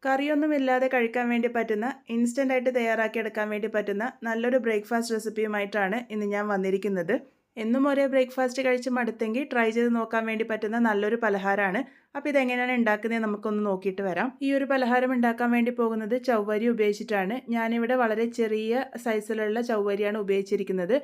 കറിയൊന്നുമില്ലാതെ കഴിക്കാൻ വേണ്ടി പറ്റുന്ന ഇൻസ്റ്റൻ്റായിട്ട് തയ്യാറാക്കിയെടുക്കാൻ വേണ്ടി പറ്റുന്ന നല്ലൊരു ബ്രേക്ക്ഫാസ്റ്റ് റെസിപ്പിയുമായിട്ടാണ് ഇന്ന് ഞാൻ വന്നിരിക്കുന്നത്. എന്നും ഒരേ ബ്രേക്ക്ഫാസ്റ്റ് കഴിച്ച് മടുത്തെങ്കിൽ ട്രൈ ചെയ്ത് നോക്കാൻ വേണ്ടി പറ്റുന്ന നല്ലൊരു പലഹാരമാണ്. അപ്പോൾ ഇതെങ്ങനെയാണ് ഉണ്ടാക്കുന്നത് നമുക്കൊന്ന് നോക്കിയിട്ട് വരാം. ഈ ഒരു പലഹാരം ഉണ്ടാക്കാൻ വേണ്ടി പോകുന്നത് ചവ്വരി ഉപയോഗിച്ചിട്ടാണ്. ഞാനിവിടെ വളരെ ചെറിയ സൈസിലുള്ള ചവ്വരിയാണ് ഉപയോഗിച്ചിരിക്കുന്നത്.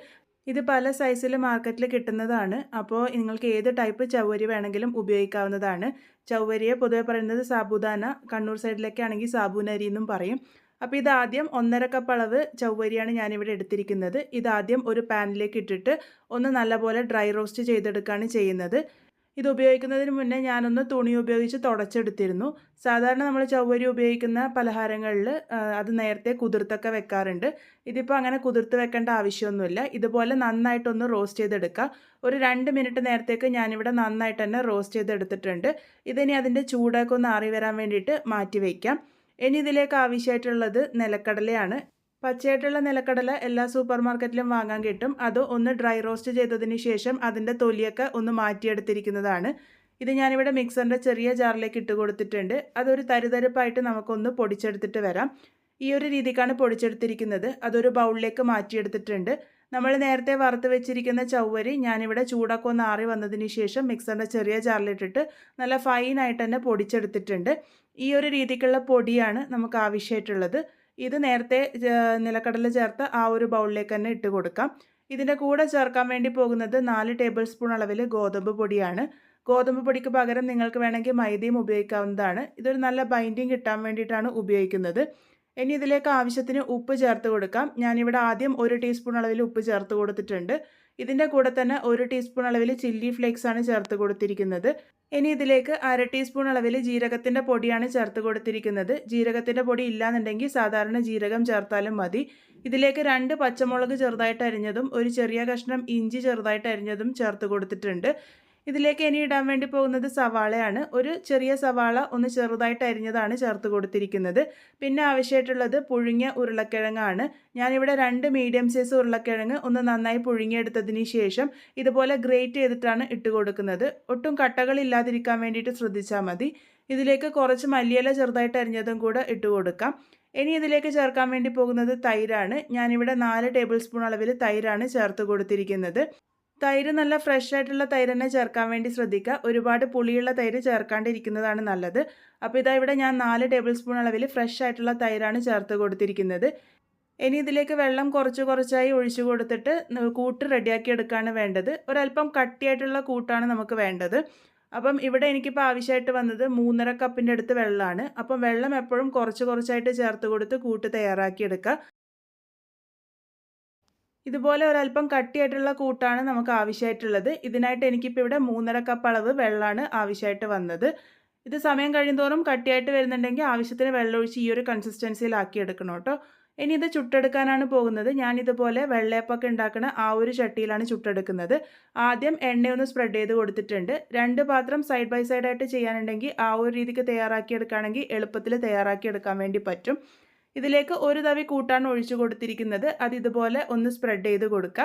ഇത് പല സൈസിൽ മാർക്കറ്റിൽ കിട്ടുന്നതാണ്. അപ്പോൾ നിങ്ങൾക്ക് ഏത് ടൈപ്പ് ചവ്വരി വേണമെങ്കിലും ഉപയോഗിക്കാവുന്നതാണ്. ചവ്വരിയെ പൊതുവെ പറയുന്നത് സാബുദാന, കണ്ണൂർ സൈഡിലൊക്കെ ആണെങ്കിൽ സാബൂനരി എന്നും പറയും. അപ്പോൾ ഇതാദ്യം 1.5 കപ്പ് അളവ് ചവ്വരിയാണ് ഞാനിവിടെ എടുത്തിരിക്കുന്നത്. ഇതാദ്യം ഒരു പാനിലേക്ക് ഇട്ടിട്ട് ഒന്ന് നല്ലപോലെ ഡ്രൈ റോസ്റ്റ് ചെയ്തെടുക്കുകയാണ് ചെയ്യുന്നത്. ഇത് ഉപയോഗിക്കുന്നതിന് മുന്നേ ഞാനൊന്ന് തുണി ഉപയോഗിച്ച് തുടച്ചെടുത്തിരുന്നു. സാധാരണ നമ്മൾ ചവ്വരി ഉപയോഗിക്കുന്ന പലഹാരങ്ങളിൽ അത് നേരത്തെ കുതിർത്തൊക്കെ വെക്കാറുണ്ട്. ഇതിപ്പോൾ അങ്ങനെ കുതിർത്ത് വെക്കേണ്ട ആവശ്യമൊന്നുമില്ല. ഇതുപോലെ നന്നായിട്ടൊന്ന് റോസ്റ്റ് ചെയ്തെടുക്കുക. ഒരു 2 മിനിറ്റ് നേരത്തേക്ക് ഞാനിവിടെ നന്നായിട്ട് തന്നെ റോസ്റ്റ് ചെയ്തെടുത്തിട്ടുണ്ട്. ഇതിനി അതിൻ്റെ ചൂടൊക്കെ ഒന്ന് ആറി വരാൻ വേണ്ടിയിട്ട് മാറ്റി വയ്ക്കാം. ഇനി ഇതിലേക്ക് ആവശ്യമായിട്ടുള്ളത് നിലക്കടലയാണ്. പച്ചയായിട്ടുള്ള നിലക്കടല എല്ലാ സൂപ്പർ മാർക്കറ്റിലും വാങ്ങാൻ കിട്ടും. അത് ഒന്ന് ഡ്രൈ റോസ്റ്റ് ചെയ്തതിന് ശേഷം അതിൻ്റെ തൊലിയൊക്കെ ഒന്ന് മാറ്റിയെടുത്തിരിക്കുന്നതാണ്. ഇത് ഞാനിവിടെ മിക്സറിൻ്റെ ചെറിയ ജാറിലേക്ക് ഇട്ട് കൊടുത്തിട്ടുണ്ട്. അതൊരു തരിതരിപ്പായിട്ട് നമുക്കൊന്ന് പൊടിച്ചെടുത്തിട്ട് വരാം. ഈ ഒരു രീതിക്കാണ് പൊടിച്ചെടുത്തിരിക്കുന്നത്. അതൊരു ബൗളിലേക്ക് മാറ്റിയെടുത്തിട്ടുണ്ട്. നമ്മൾ നേരത്തെ വറുത്ത് വെച്ചിരിക്കുന്ന ചവ്വരി ഞാനിവിടെ ചൂടൊക്കെ ഒന്ന് ആറി വന്നതിന് ശേഷം മിക്സറിൻ്റെ ചെറിയ ജാറിലിട്ടിട്ട് നല്ല ഫൈനായിട്ട് തന്നെ പൊടിച്ചെടുത്തിട്ടുണ്ട്. ഈ ഒരു രീതിക്കുള്ള പൊടിയാണ് നമുക്ക് ആവശ്യമായിട്ടുള്ളത്. ഇത് നേരത്തെ നിലക്കടല ചേർത്ത് ആ ഒരു ബൗളിലേക്ക് തന്നെ ഇട്ട് കൊടുക്കാം. ഇതിൻ്റെ കൂടെ ചേർക്കാൻ വേണ്ടി പോകുന്നത് 4 ടേബിൾ സ്പൂൺ അളവിൽ ഗോതമ്പ് പൊടിയാണ്. ഗോതമ്പ് പൊടിക്ക് പകരം നിങ്ങൾക്ക് വേണമെങ്കിൽ മൈദയും ഉപയോഗിക്കാവുന്നതാണ്. ഇതൊരു നല്ല ബൈൻഡിങ് കിട്ടാൻ വേണ്ടിയിട്ടാണ് ഉപയോഗിക്കുന്നത്. ഇനി ഇതിലേക്ക് ആവശ്യത്തിന് ഉപ്പ് ചേർത്ത് കൊടുക്കാം. ഞാനിവിടെ ആദ്യം 1 ടീസ്പൂൺ അളവിൽ ഉപ്പ് ചേർത്ത് കൊടുത്തിട്ടുണ്ട്. ഇതിൻ്റെ കൂടെ തന്നെ 1 ടീസ്പൂൺ അളവിൽ ചില്ലി ഫ്ലേക്സ് ആണ് ചേർത്ത് കൊടുത്തിരിക്കുന്നത്. ഇനി ഇതിലേക്ക് 1/2 ടീസ്പൂൺ അളവിൽ ജീരകത്തിൻ്റെ പൊടിയാണ് ചേർത്ത് കൊടുത്തിരിക്കുന്നത്. ജീരകത്തിൻ്റെ പൊടി ഇല്ലാന്നുണ്ടെങ്കിൽ സാധാരണ ജീരകം ചേർത്താലും മതി. ഇതിലേക്ക് 2 പച്ചമുളക് ചെറുതായിട്ട് അരിഞ്ഞതും ഒരു ചെറിയ കഷ്ണം ഇഞ്ചി ചെറുതായിട്ട് അരിഞ്ഞതും ചേർത്ത് കൊടുത്തിട്ടുണ്ട്. ഇതിലേക്ക് ഇനി ഇടാൻ വേണ്ടി പോകുന്നത് സവാളയാണ്. ഒരു ചെറിയ സവാള ഒന്ന് ചെറുതായിട്ട് അരിഞ്ഞതാണ് ചേർത്ത് കൊടുത്തിരിക്കുന്നത്. പിന്നെ ആവശ്യമായിട്ടുള്ളത് പുഴുങ്ങിയ ഉരുളക്കിഴങ്ങാണ്. ഞാനിവിടെ 2 മീഡിയം സൈസ് ഉരുളക്കിഴങ്ങ് ഒന്ന് നന്നായി പുഴുങ്ങിയെടുത്തതിന് ശേഷം ഇതുപോലെ ഗ്രേറ്റ് ചെയ്തിട്ടാണ് ഇട്ട് കൊടുക്കുന്നത്. ഒട്ടും കട്ടകളില്ലാതിരിക്കാൻ വേണ്ടിയിട്ട് ശ്രദ്ധിച്ചാൽ മതി. ഇതിലേക്ക് കുറച്ച് മല്ലിയില ചെറുതായിട്ട് അരിഞ്ഞതും കൂടെ ഇട്ട് കൊടുക്കാം. ഇനി ഇതിലേക്ക് ചേർക്കാൻ വേണ്ടി പോകുന്നത് തൈരാണ്. ഞാനിവിടെ 4 ടേബിൾ സ്പൂൺ അളവിൽ തൈരാണ് ചേർത്ത് കൊടുത്തിരിക്കുന്നത്. തൈര് നല്ല ഫ്രഷ് ആയിട്ടുള്ള തൈര് തന്നെ ചേർക്കാൻ വേണ്ടി ശ്രദ്ധിക്കുക. ഒരുപാട് പുളിയുള്ള തൈര് ചേർക്കാണ്ടിരിക്കുന്നതാണ് നല്ലത്. അപ്പോൾ ഇതാ ഇവിടെ ഞാൻ 4 ടേബിൾ സ്പൂൺ അളവിൽ ഫ്രഷ് ആയിട്ടുള്ള തൈരാണ് ചേർത്ത് കൊടുത്തിരിക്കുന്നത്. ഇനി ഇതിലേക്ക് വെള്ളം കുറച്ച് കുറച്ചായി ഒഴിച്ചു കൊടുത്തിട്ട് കൂട്ട് റെഡിയാക്കി എടുക്കുകയാണ് വേണ്ടത്. ഒരല്പം കട്ടിയായിട്ടുള്ള കൂട്ടാണ് നമുക്ക് വേണ്ടത്. അപ്പം ഇവിടെ എനിക്കിപ്പോൾ ആവശ്യമായിട്ട് വന്നത് 3.5 കപ്പിൻ്റെ അടുത്ത് വെള്ളമാണ്. അപ്പം വെള്ളം എപ്പോഴും കുറച്ച് കുറച്ചായിട്ട് ചേർത്ത് കൊടുത്ത് കൂട്ട് തയ്യാറാക്കി എടുക്കുക. ഇതുപോലെ ഒരല്പം കട്ടിയായിട്ടുള്ള കൂട്ടാണ് നമുക്ക് ആവശ്യമായിട്ടുള്ളത്. ഇതിനായിട്ട് എനിക്കിപ്പോൾ ഇവിടെ 3.5 കപ്പ് അളവ് വെള്ളമാണ് ആവശ്യമായിട്ട് വന്നത്. ഇത് സമയം കഴിയുന്തോറും കട്ടിയായിട്ട് വരുന്നുണ്ടെങ്കിൽ ആവശ്യത്തിന് വെള്ളമൊഴിച്ച് ഈ ഒരു കൺസിസ്റ്റൻസിയിലാക്കി എടുക്കണം കേട്ടോ. ഇനി ഇത് ചുട്ടെടുക്കാനാണ് പോകുന്നത്. ഞാനിതുപോലെ വെള്ളയപ്പമൊക്കെ ഉണ്ടാക്കുന്ന ആ ഒരു ചട്ടിയിലാണ് ചുട്ടെടുക്കുന്നത്. ആദ്യം എണ്ണയൊന്ന് സ്പ്രെഡ് ചെയ്ത് കൊടുത്തിട്ടുണ്ട്. 2 പാത്രം സൈഡ് ബൈ സൈഡായിട്ട് ചെയ്യാനുണ്ടെങ്കിൽ ആ ഒരു രീതിക്ക് തയ്യാറാക്കിയെടുക്കുകയാണെങ്കിൽ എളുപ്പത്തിൽ തയ്യാറാക്കിയെടുക്കാൻ വേണ്ടി പറ്റും. ഇതിലേക്ക് ഒരു തവി കൂട്ടാണ് ഒഴിച്ചു കൊടുത്തിരിക്കുന്നത്. അത് ഇതുപോലെ ഒന്ന് സ്പ്രെഡ് ചെയ്ത് കൊടുക്കുക.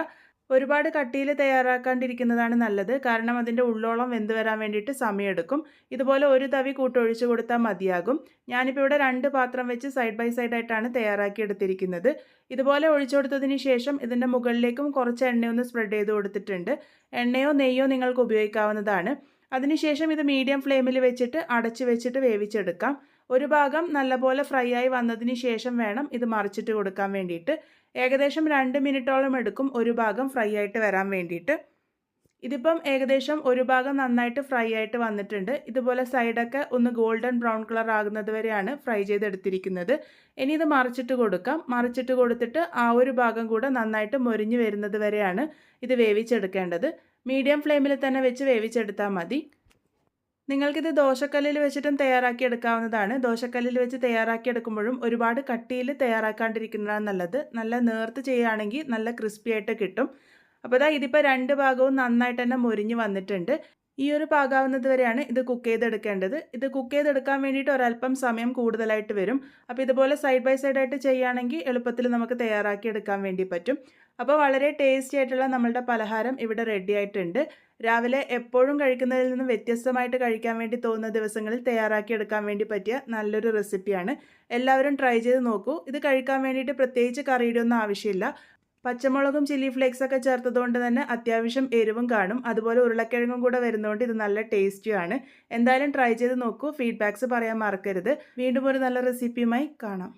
ഒരുപാട് കട്ടിയിൽ തയ്യാറാക്കാണ്ടിരിക്കുന്നതാണ് നല്ലത്. കാരണം അതിൻ്റെ ഉള്ളോളം വെന്ത് വരാൻ വേണ്ടിയിട്ട് സമയമെടുക്കും. ഇതുപോലെ ഒരു തവി കൂട്ടൊഴിച്ച് കൊടുത്താൽ മതിയാകും. ഞാനിപ്പോൾ ഇവിടെ 2 പാത്രം വെച്ച് സൈഡ് ബൈ സൈഡായിട്ടാണ് തയ്യാറാക്കി എടുത്തിരിക്കുന്നത്. ഇതുപോലെ ഒഴിച്ചു കൊടുത്തതിന് ശേഷം ഇതിൻ്റെ മുകളിലേക്കും കുറച്ച് എണ്ണയൊന്ന് സ്പ്രെഡ് ചെയ്ത് കൊടുത്തിട്ടുണ്ട്. എണ്ണയോ നെയ്യോ നിങ്ങൾക്ക് ഉപയോഗിക്കാവുന്നതാണ്. അതിനുശേഷം ഇത് മീഡിയം ഫ്ലെയിമിൽ വെച്ചിട്ട് അടച്ച് വെച്ചിട്ട് വേവിച്ചെടുക്കാം. ഒരു ഭാഗം നല്ലപോലെ ഫ്രൈ ആയി വന്നതിന് ശേഷം വേണം ഇത് മറിച്ചിട്ട് കൊടുക്കാൻ വേണ്ടിയിട്ട്. ഏകദേശം 2 മിനിറ്റോളം എടുക്കും ഒരു ഭാഗം ഫ്രൈ ആയിട്ട് വരാൻ വേണ്ടിയിട്ട്. ഇതിപ്പം ഏകദേശം ഒരു ഭാഗം നന്നായിട്ട് ഫ്രൈ ആയിട്ട് വന്നിട്ടുണ്ട്. ഇതുപോലെ സൈഡൊക്കെ ഒന്ന് ഗോൾഡൻ ബ്രൗൺ കളർ ആകുന്നത് വരെയാണ് ഫ്രൈ ചെയ്തെടുത്തിരിക്കുന്നത്. ഇനി ഇത് മറിച്ചിട്ട് കൊടുക്കാം. മറിച്ചിട്ട് കൊടുത്തിട്ട് ആ ഒരു ഭാഗം കൂടെ നന്നായിട്ട് മൊരിഞ്ഞ് വരുന്നത് വരെയാണ് ഇത് വേവിച്ചെടുക്കേണ്ടത്. മീഡിയം ഫ്ലെയിമിൽ തന്നെ വെച്ച് വേവിച്ചെടുത്താൽ മതി. നിങ്ങൾക്കിത് ദോശക്കല്ലിൽ വെച്ചിട്ടും തയ്യാറാക്കി എടുക്കാവുന്നതാണ്. ദോശക്കല്ലിൽ വെച്ച് തയ്യാറാക്കി എടുക്കുമ്പോഴും ഒരുപാട് കട്ടിയിൽ തയ്യാറാക്കാണ്ടിരിക്കുന്നതാണ് നല്ലത്. നല്ല നേർത്ത് ചെയ്യുകയാണെങ്കിൽ നല്ല ക്രിസ്പി ആയിട്ട് കിട്ടും. അപ്പോൾ ഇതാ ഇതിപ്പോൾ 2 ഭാഗവും നന്നായിട്ട് തന്നെ മൊരിഞ്ഞ് വന്നിട്ടുണ്ട്. ഈ ഒരു പാകാവുന്നത് വരെയാണ് ഇത് കുക്ക് ചെയ്തെടുക്കേണ്ടത്. ഇത് കുക്ക് ചെയ്തെടുക്കാൻ വേണ്ടിയിട്ട് ഒരല്പം സമയം കൂടുതലായിട്ട് വരും. അപ്പോൾ ഇതുപോലെ സൈഡ് ബൈ സൈഡായിട്ട് ചെയ്യുകയാണെങ്കിൽ എളുപ്പത്തിൽ നമുക്ക് തയ്യാറാക്കി എടുക്കാൻ വേണ്ടി പറ്റും. അപ്പോൾ വളരെ ടേസ്റ്റി ആയിട്ടുള്ള നമ്മളുടെ പലഹാരം ഇവിടെ റെഡി ആയിട്ടുണ്ട്. രാവിലെ എപ്പോഴും കഴിക്കുന്നതിൽ നിന്നും വ്യത്യസ്തമായിട്ട് കഴിക്കാൻ വേണ്ടി തോന്നുന്ന ദിവസങ്ങളിൽ തയ്യാറാക്കിയെടുക്കാൻ വേണ്ടി പറ്റിയ നല്ലൊരു റെസിപ്പിയാണ്. എല്ലാവരും ട്രൈ ചെയ്ത് നോക്കൂ. ഇത് കഴിക്കാൻ വേണ്ടിയിട്ട് പ്രത്യേകിച്ച് കറിയുടെ ഒന്നും ആവശ്യമില്ല. പച്ചമുളകും ചില്ലി ഫ്ലേക്സൊക്കെ ചേർത്തതുകൊണ്ട് തന്നെ അത്യാവശ്യം എരിവും കാണും. അതുപോലെ ഉരുളക്കിഴങ്ങും കൂടെ വരുന്നതുകൊണ്ട് ഇത് നല്ല ടേസ്റ്റിയാണ്. എന്തായാലും ട്രൈ ചെയ്ത് നോക്കൂ. ഫീഡ്ബാക്ക്സ് പറയാൻ മറക്കരുത്. വീണ്ടും ഒരു നല്ല റെസിപ്പിയുമായി കാണാം.